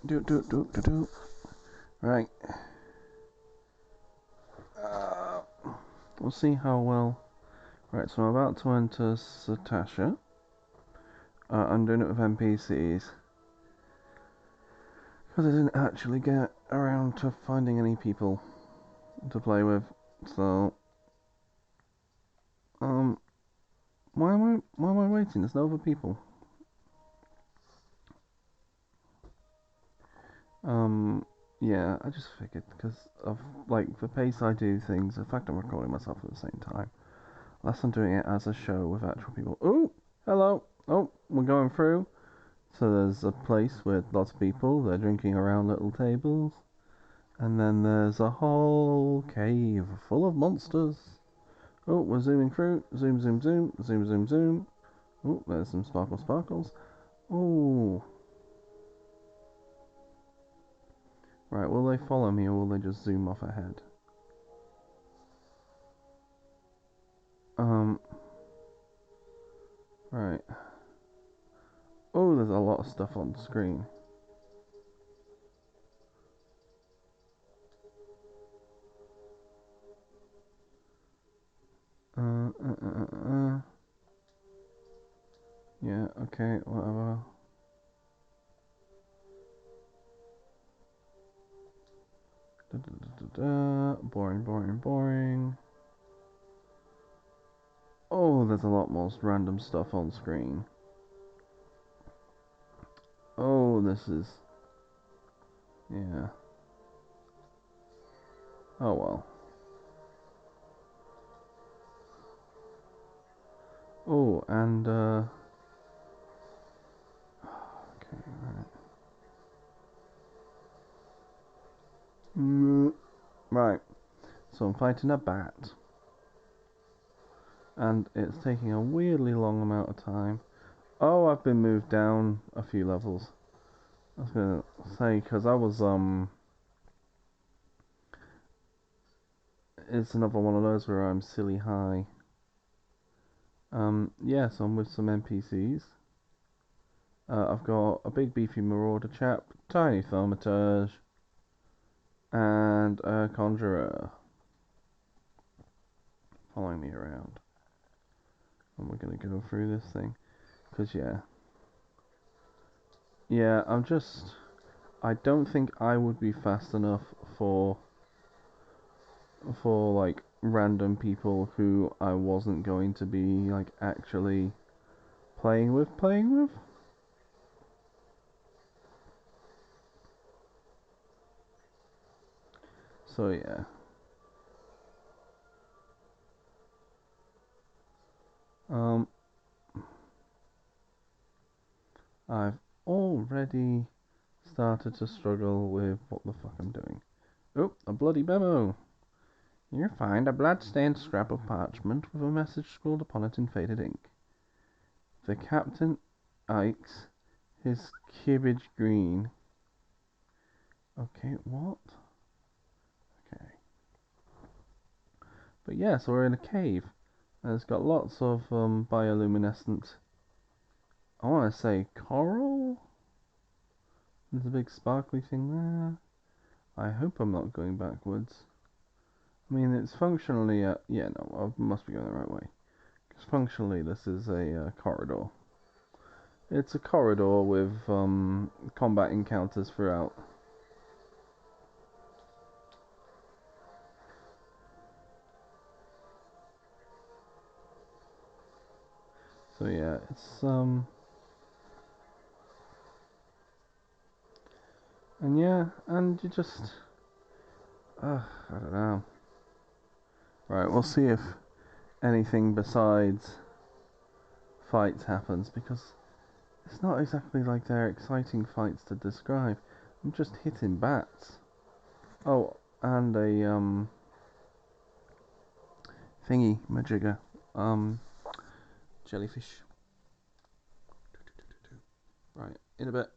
Do. Right. We'll see how well. Right, so I'm about to enter Satasha. I'm doing it with NPCs. Because I didn't actually get around to finding any people to play with. So, why am I waiting? There's no other people. Yeah, I just figured because of like the pace I do things, the fact I'm recording myself at the same time. Unless I'm doing it as a show with actual people. Oh, hello. Oh, we're going through. So there's a place with lots of people. They're drinking around little tables. And then there's a whole cave full of monsters. Oh, we're zooming through. Zoom, zoom, zoom. Zoom, zoom, zoom. Oh, there's some sparkles. Oh. Right, will they follow me or will they just zoom off ahead? Um. Right. Oh, there's a lot of stuff on the screen. Yeah, okay, whatever. Boring. Oh, there's a lot more random stuff on screen. Oh, this is... Yeah. Oh well. Oh, and, okay, right. Right. So I'm fighting a bat. And it's taking a weirdly long amount of time. Oh, I've been moved down a few levels. I was gonna say, because I was, it's another one of those where I'm silly high. Yeah, so I'm with some NPCs. I've got a big beefy marauder chap, tiny thaumaturge, and a conjurer following me around. And we're gonna go through this thing. Because, yeah, I don't think I would be fast enough for like random people who I wasn't going to be like actually playing with. So yeah. Um I've already started to struggle with what the fuck I'm doing. Oh, a bloody memo. You find a blood-stained scrap of parchment with a message scrawled upon it in faded ink. The captain Ike's his cabbage green. Okay, what? Okay. But yeah, so we're in a cave. And it's got lots of bioluminescent, I want to say coral? There's a big sparkly thing there. I hope I'm not going backwards. I mean, it's functionally yeah, no, I must be going the right way. Because functionally this is a corridor. It's a corridor with combat encounters throughout. So yeah, it's and yeah, and you just I don't know. Right, we'll see if anything besides fights happens because it's not exactly like they're exciting fights to describe. I'm just hitting bats. Oh, and a thingy majigger. Jellyfish. Right, in a bit.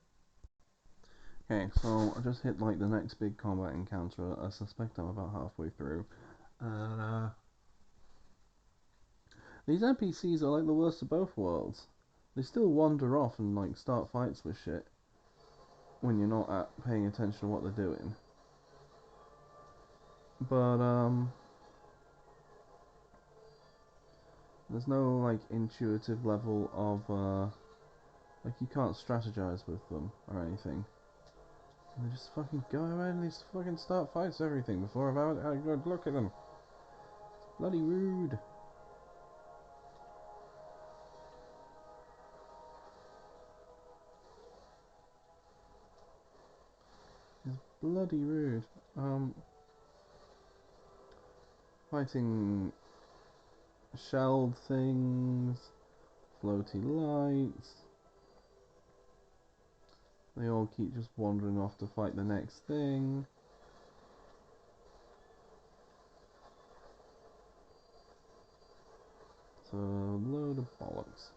Okay, so I just hit like the next big combat encounter. I suspect I'm about halfway through. And these NPCs are like the worst of both worlds. They still wander off and like start fights with shit. when you're not paying attention to what they're doing. But there's no like intuitive level of like you can't strategize with them or anything. And they just fucking go around and they fucking start fights and everything before I've had a good look at them. It's bloody rude. It's bloody rude. Fighting shelled things, floaty lights. They all keep just wandering off to fight the next thing. It's a load of bollocks.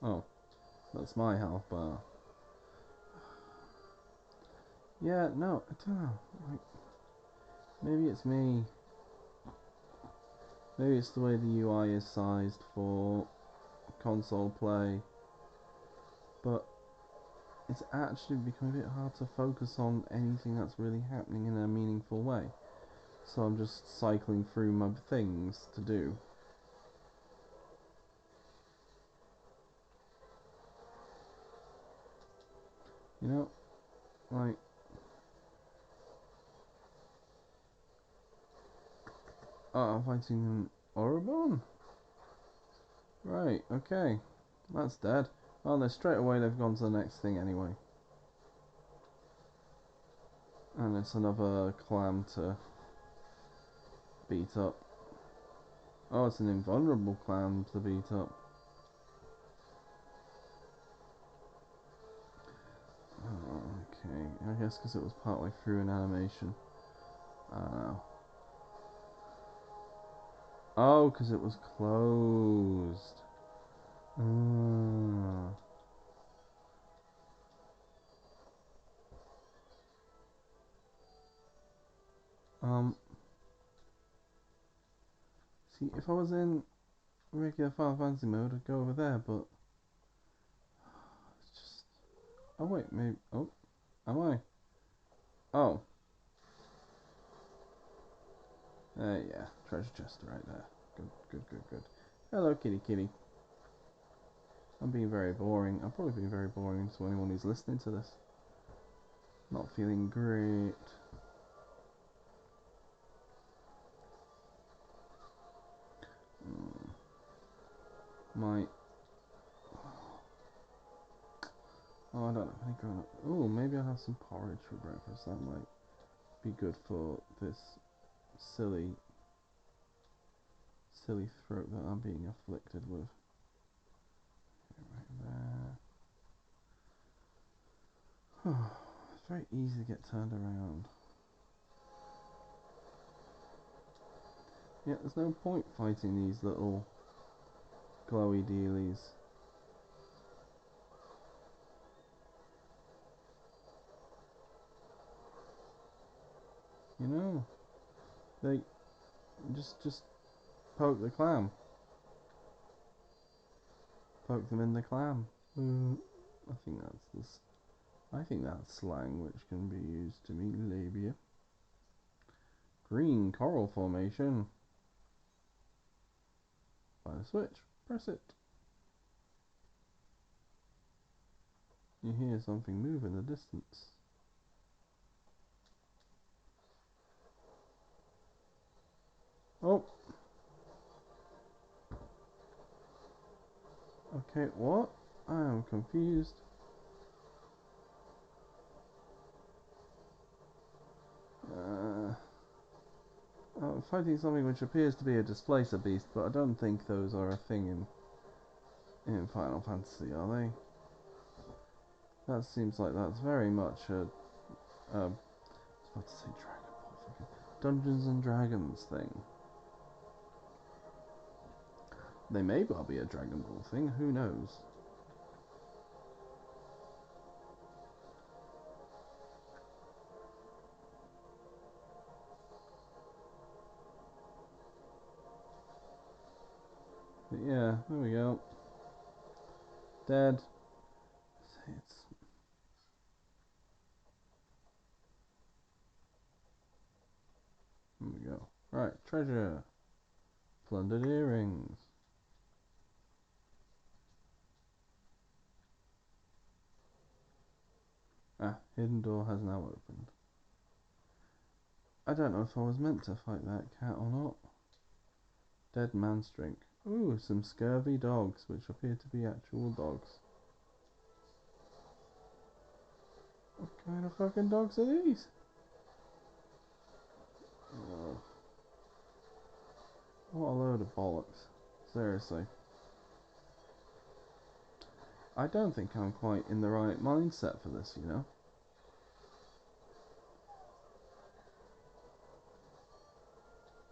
Oh, that's my health bar. Yeah, no, I don't know. Like, maybe it's me. Maybe it's the way the UI is sized for console play. But it's actually become a bit hard to focus on anything that's really happening in a meaningful way. So I'm just cycling through my things to do. You know? Like... Oh, I'm fighting an Orobon? Right, okay. That's dead. Oh no, straight away they've gone to the next thing anyway. And it's another clam to beat up. Oh, it's an invulnerable clam to beat up. Oh, okay, I guess because it was partway through an animation. I don't know. Oh, because it was closed. Um, see, if I was in regular Final Fantasy mode, I'd go over there, but it's just... Oh, wait, maybe... Oh, am I? Oh. Yeah, treasure chest right there. Good, good, good, good. Hello, kitty, kitty. I'm being very boring. I'm probably being very boring to anyone who's listening to this. Not feeling great. My... Oh, I don't know. I think oh, maybe I'll have some porridge for breakfast. That might be good for this silly throat that I'm being afflicted with. Right there. It's very easy to get turned around. Yeah, there's no point fighting these little glowy dealies. You know, they just poke the clam. Poke them in the clam. I think that's this. I think that's slang which can be used to mean labia. Green coral formation. Find a switch. Press it. You hear something move in the distance. Oh. Okay, what? I am confused. I'm fighting something which appears to be a displacer beast, but I don't think those are a thing in Final Fantasy, are they? That seems like that's very much a I was about to say Dragon Ball, Dungeons and Dragons thing. They may well be a Dragon Ball thing, who knows? But yeah, there we go. Dead. It's here we go. Right, treasure. Plundered earrings. Ah, hidden door has now opened. I don't know if I was meant to fight that cat or not. Dead man's drink. Ooh, some scurvy dogs, which appear to be actual dogs. What kind of fucking dogs are these? Oh, what a load of bollocks. Seriously. I don't think I'm quite in the right mindset for this, you know?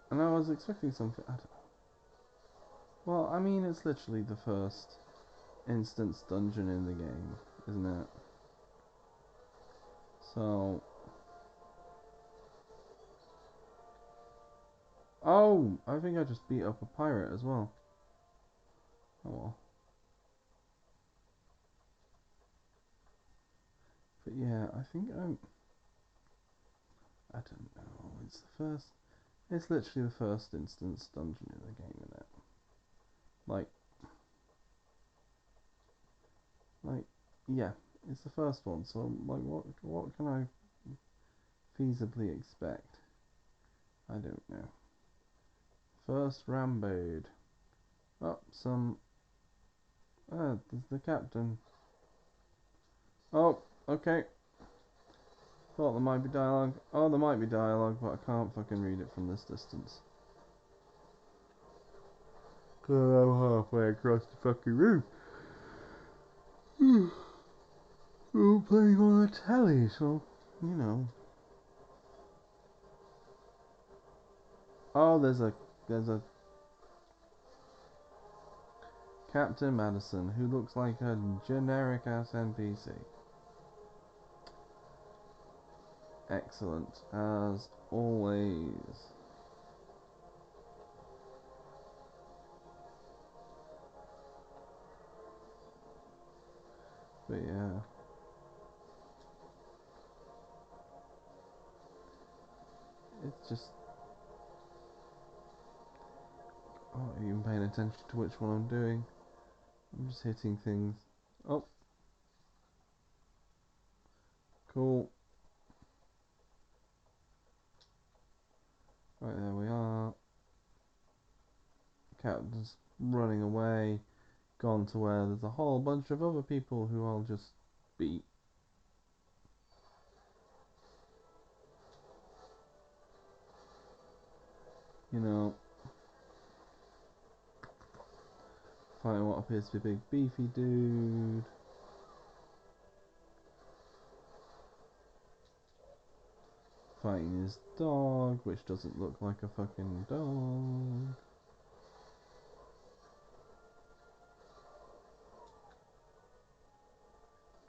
And I was expecting something. I don't know. Well, I mean, it's literally the first instance dungeon in the game, isn't it? So. Oh! I think I just beat up a pirate as well. Oh well. But yeah, I think I'm. I don't know. It's the first. It's literally the first instance dungeon in the game, isn't it? Like, like, yeah, it's the first one. So, like, what can I feasibly expect? I don't know. First Rambode. Oh, some. There's the captain. Oh, okay. Thought there might be dialogue. Oh, there might be dialogue, but I can't fucking read it from this distance. Cause I'm halfway across the fucking room. We're playing on a telly, so you know. Oh, there's a Captain Madison who looks like a generic ass NPC. Excellent as always. But yeah, it's just. I'm not even paying attention to which one I'm doing. I'm just hitting things. Oh, cool. Right, there we are. Captain's running away, gone to where there's a whole bunch of other people who I'll just beat. You know, fighting what appears to be a big beefy dude. Fighting his dog, which doesn't look like a fucking dog.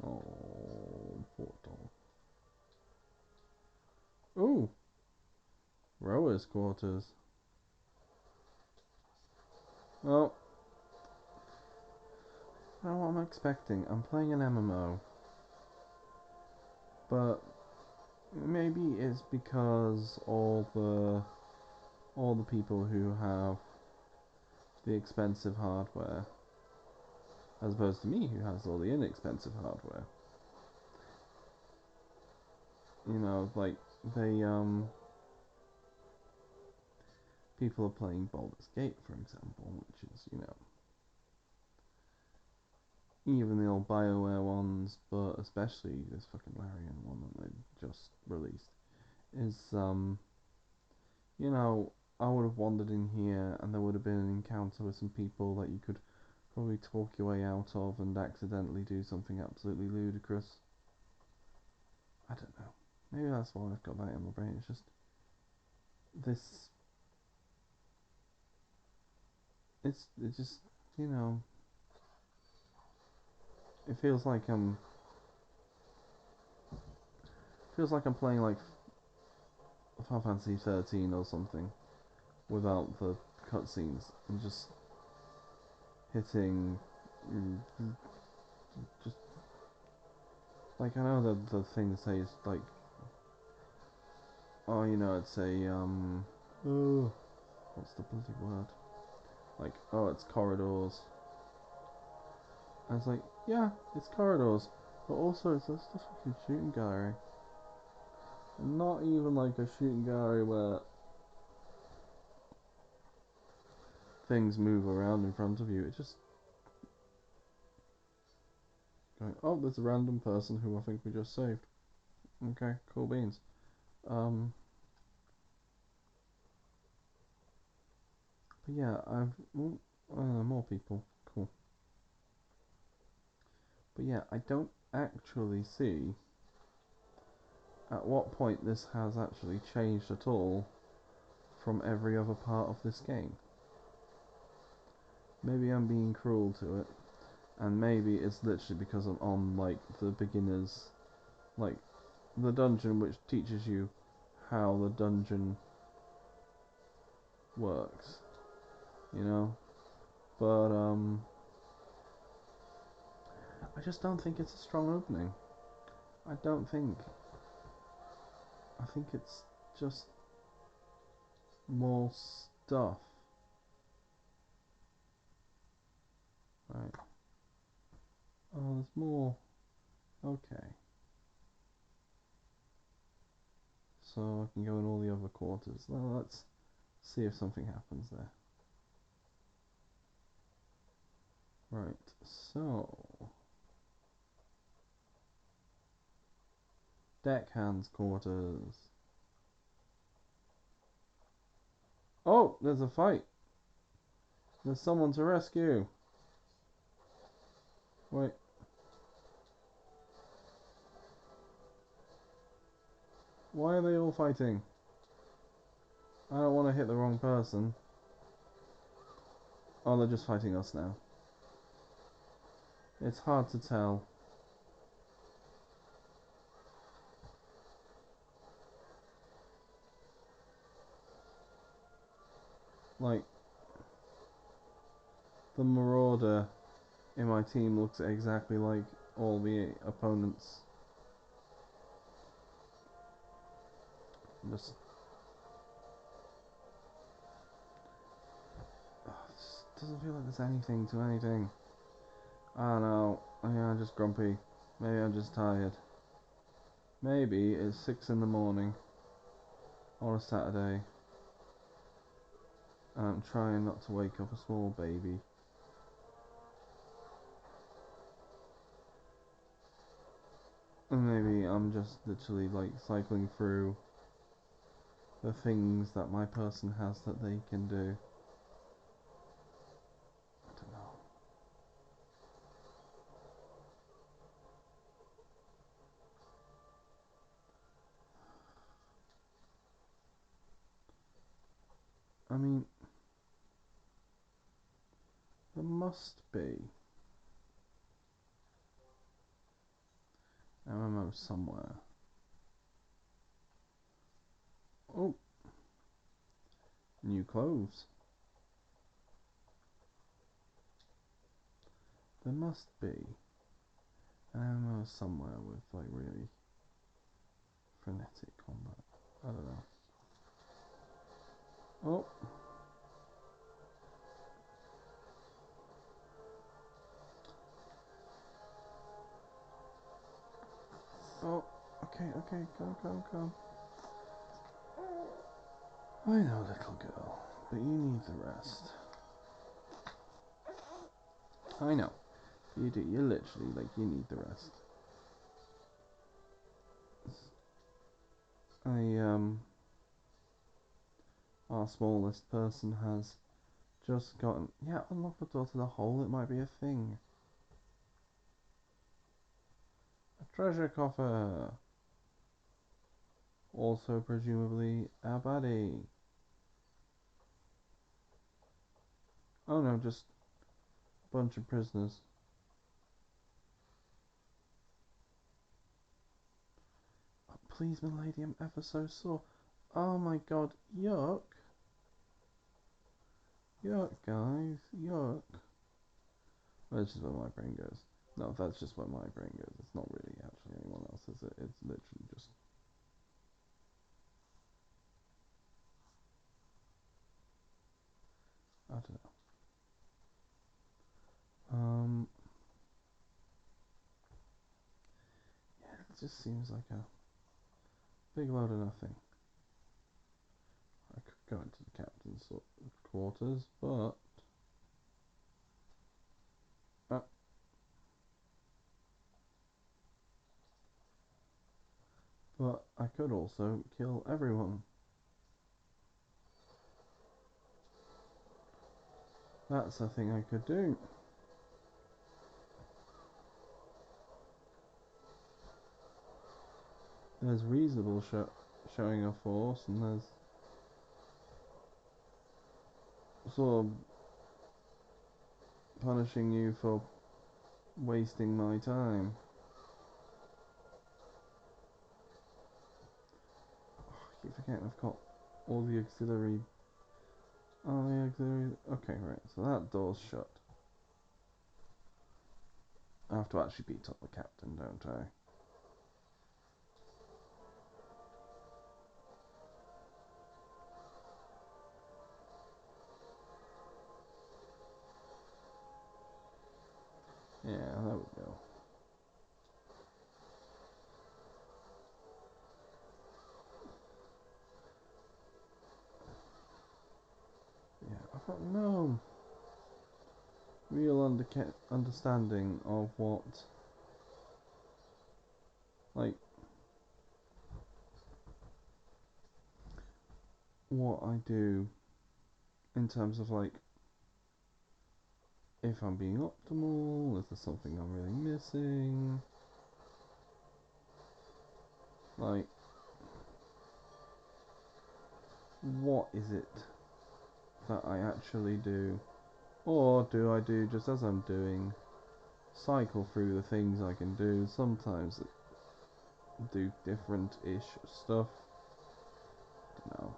Oh, poor dog. Ooh, rowers' quarters. Well, I don't know what I'm expecting. I'm playing an MMO, but maybe it's because all the people who have the expensive hardware, as opposed to me who has all the inexpensive hardware. You know, like they people are playing Baldur's Gate, for example, which is, you know, even the old BioWare ones, but especially this fucking Larian one that they just released, is you know, I would have wandered in here and there would have been an encounter with some people that you could probably talk your way out of and accidentally do something absolutely ludicrous. I don't know. Maybe that's why I've got that in my brain. It's just this. It's just, you know. It feels like I'm playing like Final Fantasy 13 or something without the cutscenes and just hitting, just Like, I know that the thing says, like, oh, you know, it's a, oh, what's the bloody word? Like, oh, it's corridors. I was like, yeah, it's corridors, but also it's just a fucking shooting gallery. And not even like a shooting gallery where things move around in front of you. It's just going, oh, there's a random person who I think we just saved. Okay, cool beans. Um, but yeah, more people. Cool. But yeah, I don't actually see at what point this has actually changed at all from every other part of this game. Maybe I'm being cruel to it, and maybe it's literally because I'm on like the beginners, like the dungeon which teaches you how the dungeon works, you know. But I just don't think it's a strong opening. I don't think. I think it's just more stuff. Right. Oh, there's more. Okay. So I can go in all the other quarters. Well, let's see if something happens there. Right. So deckhands quarters. Oh, there's a fight. There's someone to rescue. Wait. Why are they all fighting? I don't want to hit the wrong person. Oh, they're just fighting us now. It's hard to tell. Like, the Marauder in my team looks exactly like all the opponents. Just doesn't feel like there's anything to anything. I don't know. Maybe I'm just grumpy. Maybe I'm just tired. Maybe it's 6 in the morning on a Saturday and I'm trying not to wake up a small baby. And maybe I'm just literally like cycling through the things that my person has that they can do. I don't know. I mean, there must be MMO somewhere. Oh, new clothes. There must be an MMO somewhere with like really frenetic combat. I don't know. Oh. Oh. Okay, okay, go, go, go. I know, little girl, but you need the rest. I know. You do. You literally, like, you need the rest. Our smallest person has just gotten, yeah, unlock the door to the hole, it might be a thing. A treasure coffer. Also, presumably, a baddie. Oh no, just a bunch of prisoners. Oh, please, milady, I'm ever so sore. Oh my god, yuck. Yuck, guys, yuck. Well, that's just where my brain goes. No, that's just where my brain goes. It's not really actually is it? It's literally just... I don't know. Yeah, it just seems like a big load of nothing. I could go into the captain's quarters, but... but I could also kill everyone. That's a thing I could do. There's reasonable showing of force, and there's sort of punishing you for wasting my time. I keep forgetting I've got all the auxiliary... Oh, the auxiliary... Okay, right, so that door's shut. I have to actually beat up the captain, don't I? Yeah, there we go. Yeah, I've got no real understanding of what... like... what I do in terms of, like... if I'm being optimal, is there something I'm really missing? Like... what is it that I actually do? Or do I do just as I'm doing, cycle through the things I can do, sometimes do different-ish stuff? No.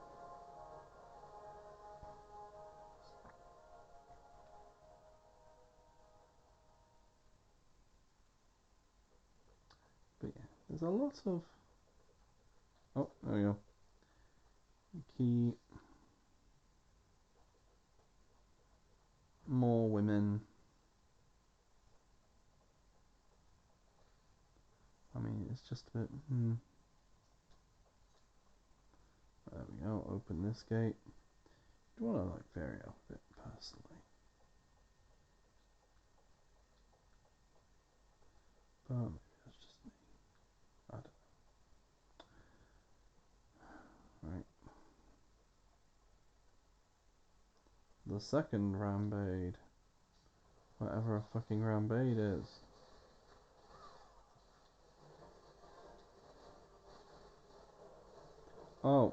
But yeah, there's a lot of... oh, there we go. Key. More women. I mean, it's just a bit... There we go, open this gate. Do you want to, like, vary up a bit, personally? But maybe that's just me. I don't know. Right. The second Rambade. Whatever a fucking Rambade is. Oh,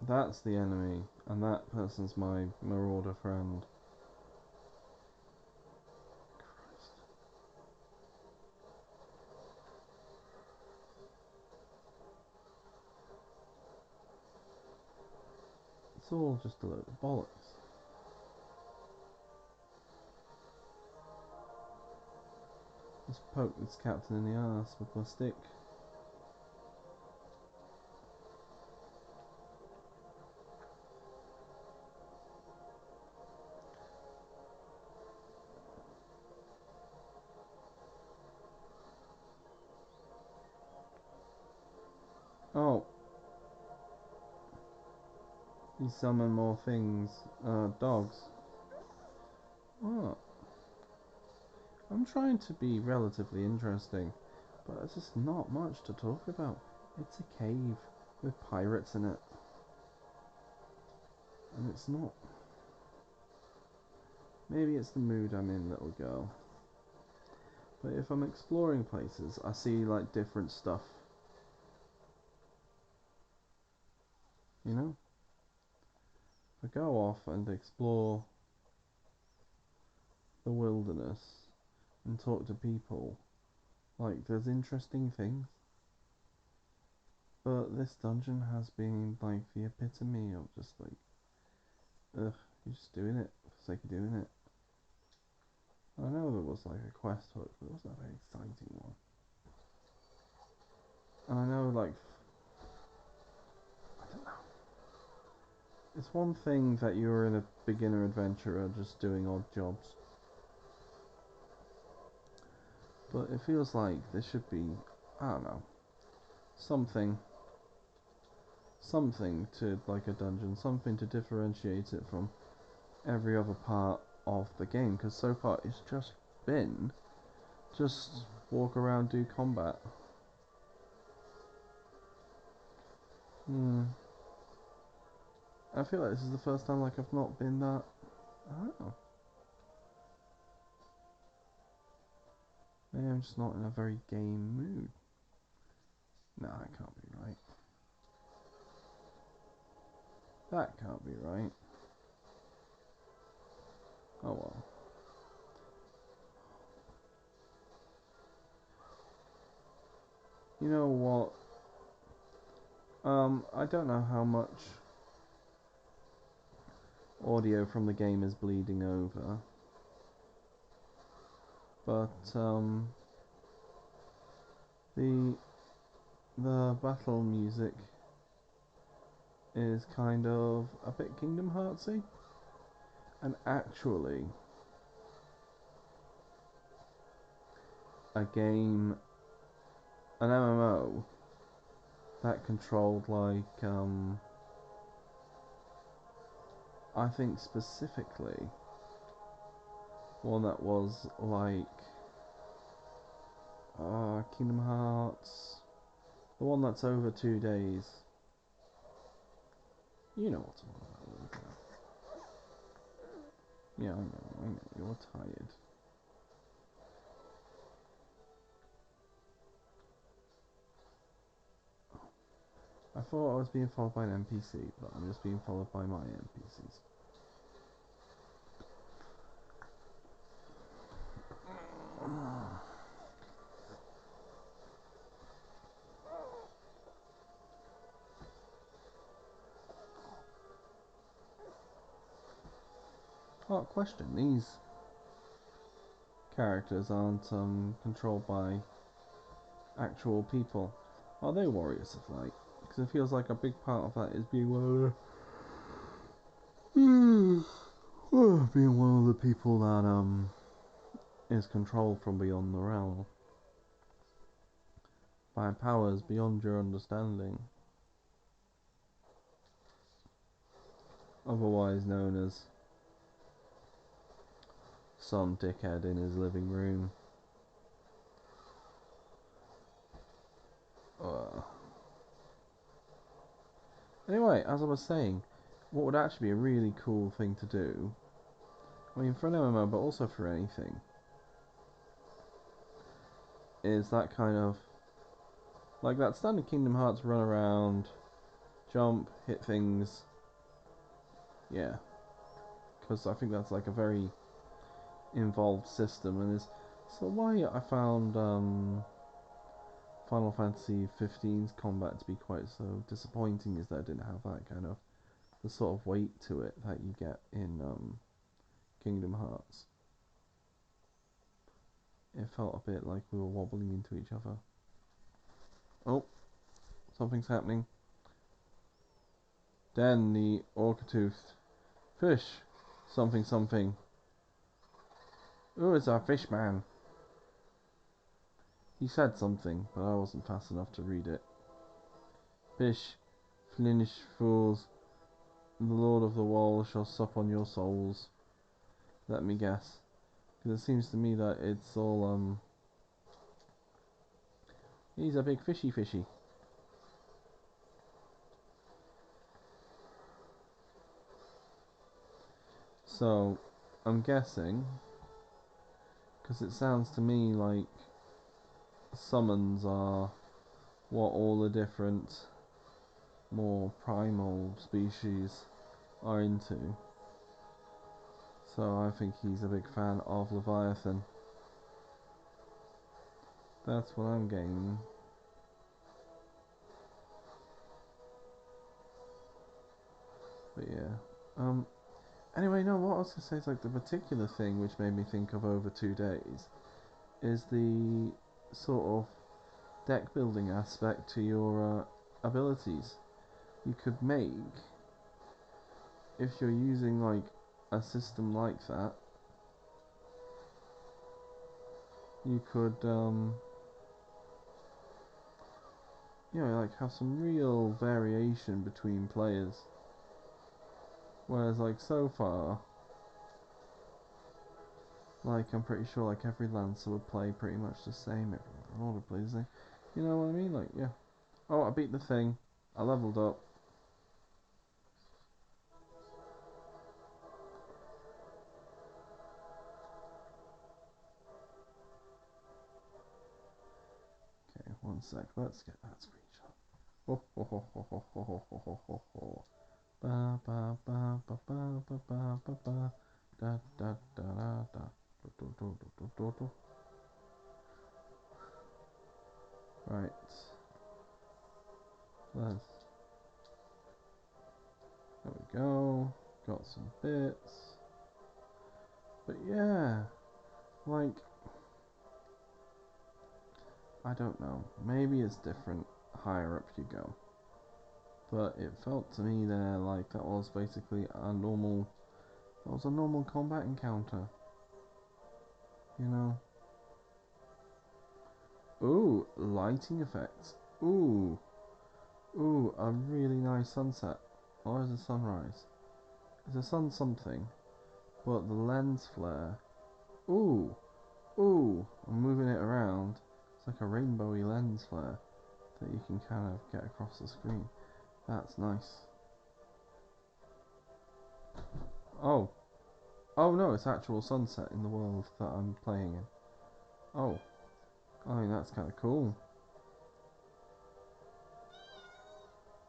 that's the enemy, and that person's my marauder friend. Christ. It's all just a load of bollocks. Just poke this captain in the ass with my stick. Oh, you summon more things. Dogs. What? I'm trying to be relatively interesting, but there's just not much to talk about. It's a cave with pirates in it. And it's not... maybe it's the mood I'm in, little girl. But if I'm exploring places, I see, like, different stuff. You know? If I go off and explore the wilderness and talk to people, like, there's interesting things. But this dungeon has been, like, the epitome of just, like, ugh, you're just doing it for the sake of doing it. I know there was, like, a quest hook, but it wasn't a very exciting one. like, I don't know. It's one thing that you're in a beginner adventurer just doing odd jobs, but it feels like there should be, I don't know, something to like a dungeon, something to differentiate it from every other part of the game, because so far it's just been just walk around, do combat. I feel like this is the first time like I've not been that, I don't know, maybe I'm just not in a very game mood. Nah, that can't be right. That can't be right. Oh well. You know what? I don't know how much audio from the game is bleeding over, but the battle music is kind of a bit Kingdom Heartsy, and actually a game, an MMO that controlled like I think specifically one that was like Kingdom Hearts, the one that's over 2 days. You know what I'm talking about. Yeah, I know, you're tired. I thought I was being followed by an NPC, but I'm just being followed by my NPCs. Oh, question, these characters aren't controlled by actual people. Are they warriors of light? Because it feels like a big part of that is being one of the people that is controlled from beyond the realm by powers beyond your understanding, otherwise known as some dickhead in his living room. Anyway, as I was saying, what would actually be a really cool thing to do, I mean for an MMO but also for anything, is that kind of like that standard Kingdom Hearts run around, jump, hit things. Yeah, because I think that's like a very involved system, and is so why I found Final Fantasy XV's combat to be quite so disappointing, is that it didn't have that kind of the sort of weight to it that you get in Kingdom Hearts. It felt a bit like we were wobbling into each other. Oh, something's happening. Then the orca-toothed fish. Something something. Oh, it's our fish man. He said something, but I wasn't fast enough to read it. Fish, Flinish fools, the Lord of the Wall shall sup on your souls. Let me guess. Because it seems to me that it's all, he's a big fishy. So, I'm guessing, because it sounds to me like summons are what all the different more primal species are into. So I think he's a big fan of Leviathan. That's what I'm getting. But yeah. Anyway, no, what I was going to say is like the particular thing which made me think of over 2 days is the sort of deck building aspect to your abilities. You could make, if you're using like a system like that, you could like have some real variation between players. Whereas like so far, like I'm pretty sure like every Lancer would play pretty much the same every order, please. You know what I mean? Like, yeah. Oh, I beat the thing. I leveled up. Okay, one sec. Let's get that screenshot. Ho ho ho ho ho ho ho ho ho ho. Ba ba ba ba ba ba ba ba ba. Da da da da da. Do do do do do do. Right. Let's. There we go. Got some bits. But yeah, like, I don't know. Maybe it's different higher up you go. But it felt to me there like that was basically a normal. That was a normal combat encounter. You know. Ooh, lighting effects. Ooh, ooh, a really nice sunset. Or is it sunrise? It's a sun something. But the lens flare. Ooh, ooh. I'm moving it around. It's like a rainbowy lens flare that you can kind of get across the screen. That's nice. Oh. Oh no, it's actual sunset in the world that I'm playing in. Oh. I mean, that's kind of cool.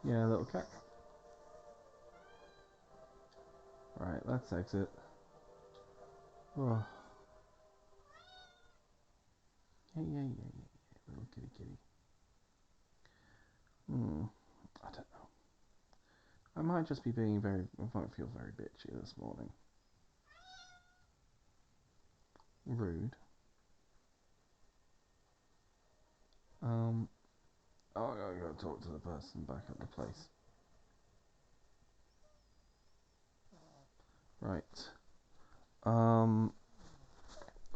Yeah, little cat. Right, let's exit. Oh. Yeah, yeah, yeah, yeah, yeah. Little kitty kitty. I don't know. I might just be being I might feel very bitchy this morning. Rude. Um, oh, I gotta talk to the person back at the place. Right. Um,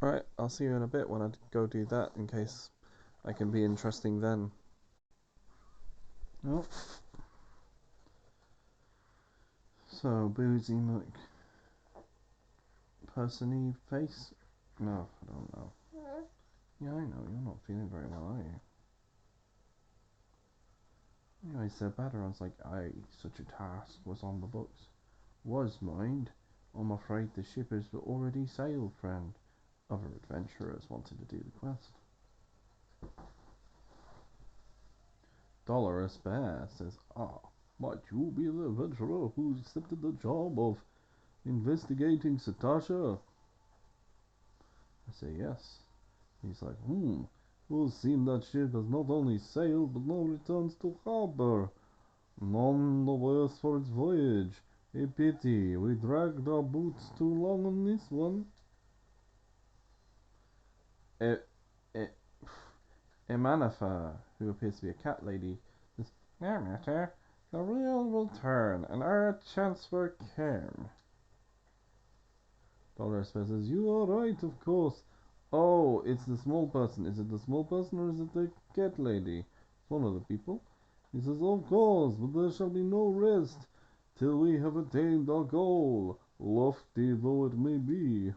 right, I'll see you in a bit when I go do that in case I can be interesting then. Oh. So, boozy person-y face? No, I don't know. Yeah, I know, you're not feeling very well, are you? Yeah, I said better. I was like, aye, such a task was on the books. Was, mind. I'm afraid the ship has already sailed, friend. Other adventurers wanted to do the quest. Dolorous Bear says, ah, might you be the adventurer who accepted the job of investigating Satasha? I say yes. He's like, will seem that ship has not only sailed but now returns to harbor. None the worse for its voyage. A pity, we dragged our boots too long on this one. It, it, Imanifa, who appears to be a cat lady, says, no matter, the wheel will turn, and our chance for came. Dollar says, you are right, of course. Oh, it's the small person. Is it the small person or is it the cat lady? It's one of the people. He says, of course, but there shall be no rest till we have attained our goal, lofty though it may be.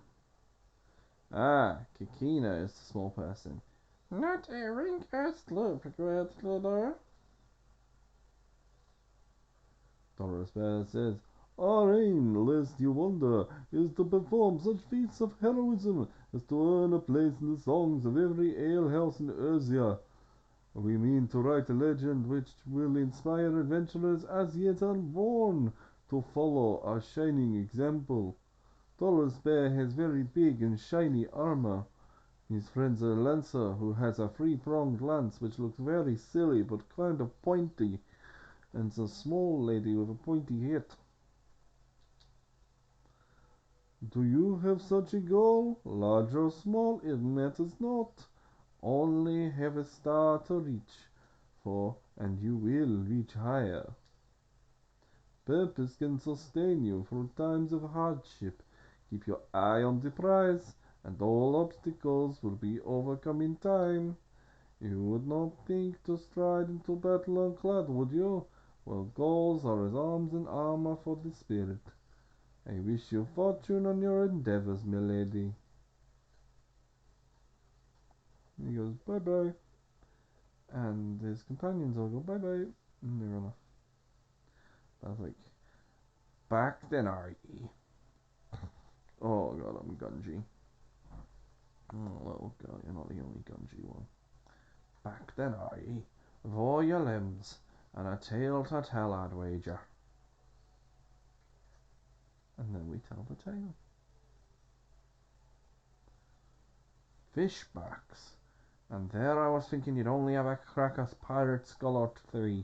Ah, Kikina is the small person. Not a wink or slope, Gratluder. Dolores Bear says, our aim, lest you wonder, is to perform such feats of heroism as to earn a place in the songs of every alehouse in Ursia. We mean to write a legend which will inspire adventurers as yet unborn to follow our shining example. Dolores Bear has very big and shiny armor. His friend's a lancer who has a three-pronged lance which looks very silly but kind of pointy, and it's a small lady with a pointy head. Do you have such a goal? Large or small, it matters not. Only have a star to reach for, and you will reach higher. Purpose can sustain you through times of hardship. Keep your eye on the prize, and all obstacles will be overcome in time. You would not think to stride into battle unclad, would you? Well, goals are as arms and armor for the spirit. I wish you fortune on your endeavors, milady. He goes, bye bye. And his companions all go, bye bye. And they run off. I was like, back then, are ye? Oh god, I'm Gungy. Oh, little guy, you're not the only Gungy one. Back then, are ye? With all your limbs, and a tale to tell, I'd wager. And then we tell the tale. Fishbacks. And there I was thinking you'd only have a crack at pirate skull or 3.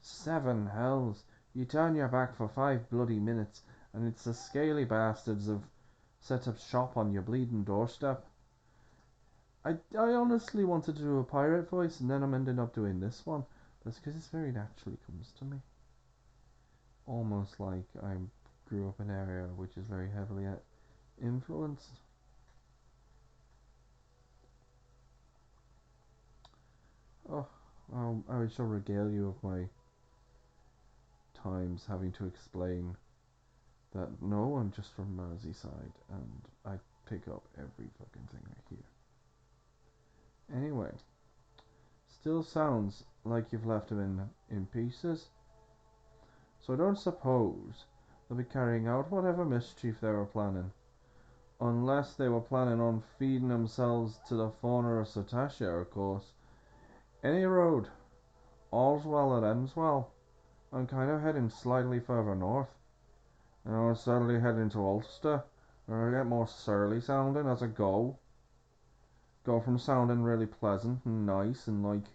7 hells. You turn your back for 5 bloody minutes, and it's the scaly bastards have set up shop on your bleeding doorstep. I honestly wanted to do a pirate voice, and then I'm ending up doing this one. That's because it very naturally comes to me. Almost like I grew up in an area which is very heavily influenced. Oh, I shall regale you of my times having to explain that no, I'm just from Merseyside and I pick up every fucking thing I hear. Anyway, still sounds like you've left him in pieces, so I don't suppose they'll be carrying out whatever mischief they were planning, unless they were planning on feeding themselves to the fauna of Cetacea, of course. Any road, all's well that ends well. I'm kind of heading slightly further north. And I was suddenly heading to Ulster, where I get more surly sounding as I go. Go from sounding really pleasant and nice and like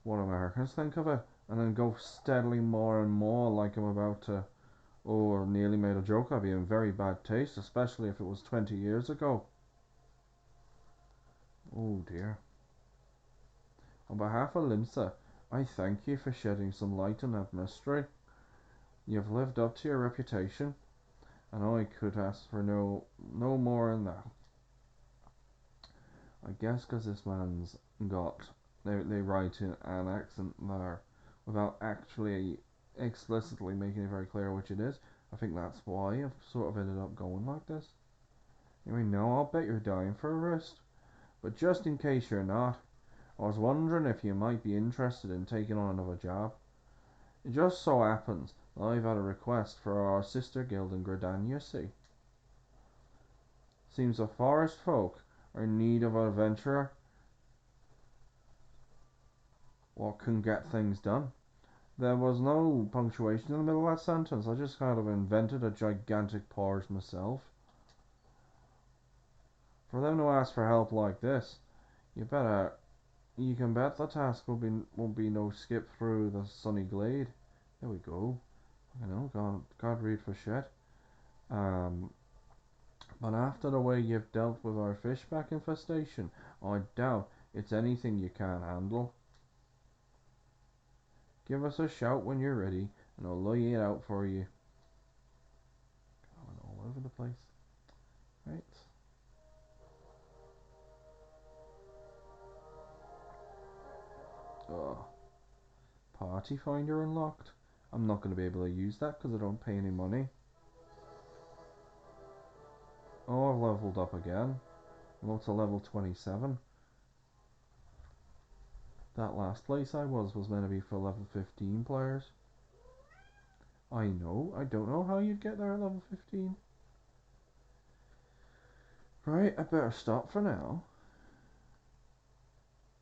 what Americans think of it, and then go steadily more and more like I'm about to, or nearly made a joke of you in very bad taste, especially if it was 20 years ago. Oh dear. On behalf of Limsa, I thank you for shedding some light on that mystery. You've lived up to your reputation, and I could ask for no more than that. I guess because this man's got, they write in an accent there without actually explicitly making it very clear which it is. I think that's why I've sort of ended up going like this. You mean, no, I'll bet you're dying for a rest. But just in case you're not, I was wondering if you might be interested in taking on another job. It just so happens that I've had a request for our sister guild in Gradan, you see. Seems the forest folk are in need of an adventurer what can get things done. There was no punctuation in the middle of that sentence. I just kind of invented a gigantic pause myself. For them to ask for help like this, you can bet the task won't be no skip through the sunny glade. There we go. I know, God read for shit. But after the way you've dealt with our fishback infestation, I doubt it's anything you can't handle. Give us a shout when you're ready, and I'll lay it out for you. Going all over the place. Right. Oh, party finder unlocked. I'm not going to be able to use that because I don't pay any money. Oh, I've leveled up again. I'm up to level 27. That last place I was meant to be for level 15 players. I know, I don't know how you'd get there at level 15. Right, I better stop for now.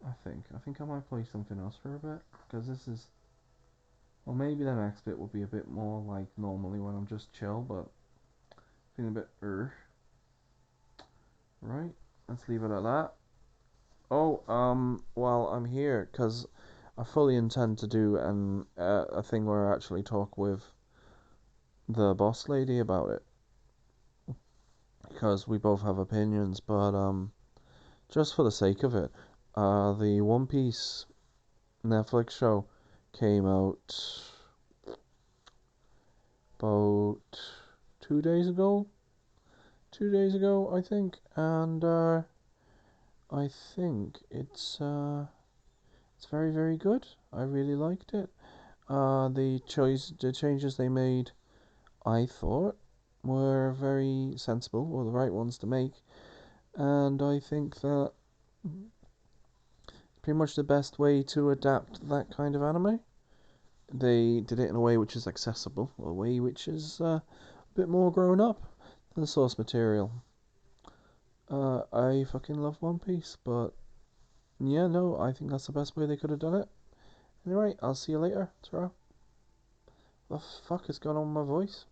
I think I might play something else for a bit, because this is, well, maybe the next bit will be a bit more like normally when I'm just chill, but feeling a bit right, let's leave it at that. Oh, well, I'm here because I fully intend to do a thing where I actually talk with the boss lady about it, because we both have opinions, but just for the sake of it, The One Piece Netflix show came out about 2 days ago. 2 days ago, I think, and I think it's very very good. I really liked it. The changes they made, I thought, were very sensible, or the right ones to make, and I think that pretty much the best way to adapt that kind of anime. They did it in a way which is accessible, a way which is a bit more grown up than the source material. I fucking love One Piece, but yeah, no, I think that's the best way they could have done it. Anyway, I'll see you later. Ta-ra. The fuck is going on with my voice?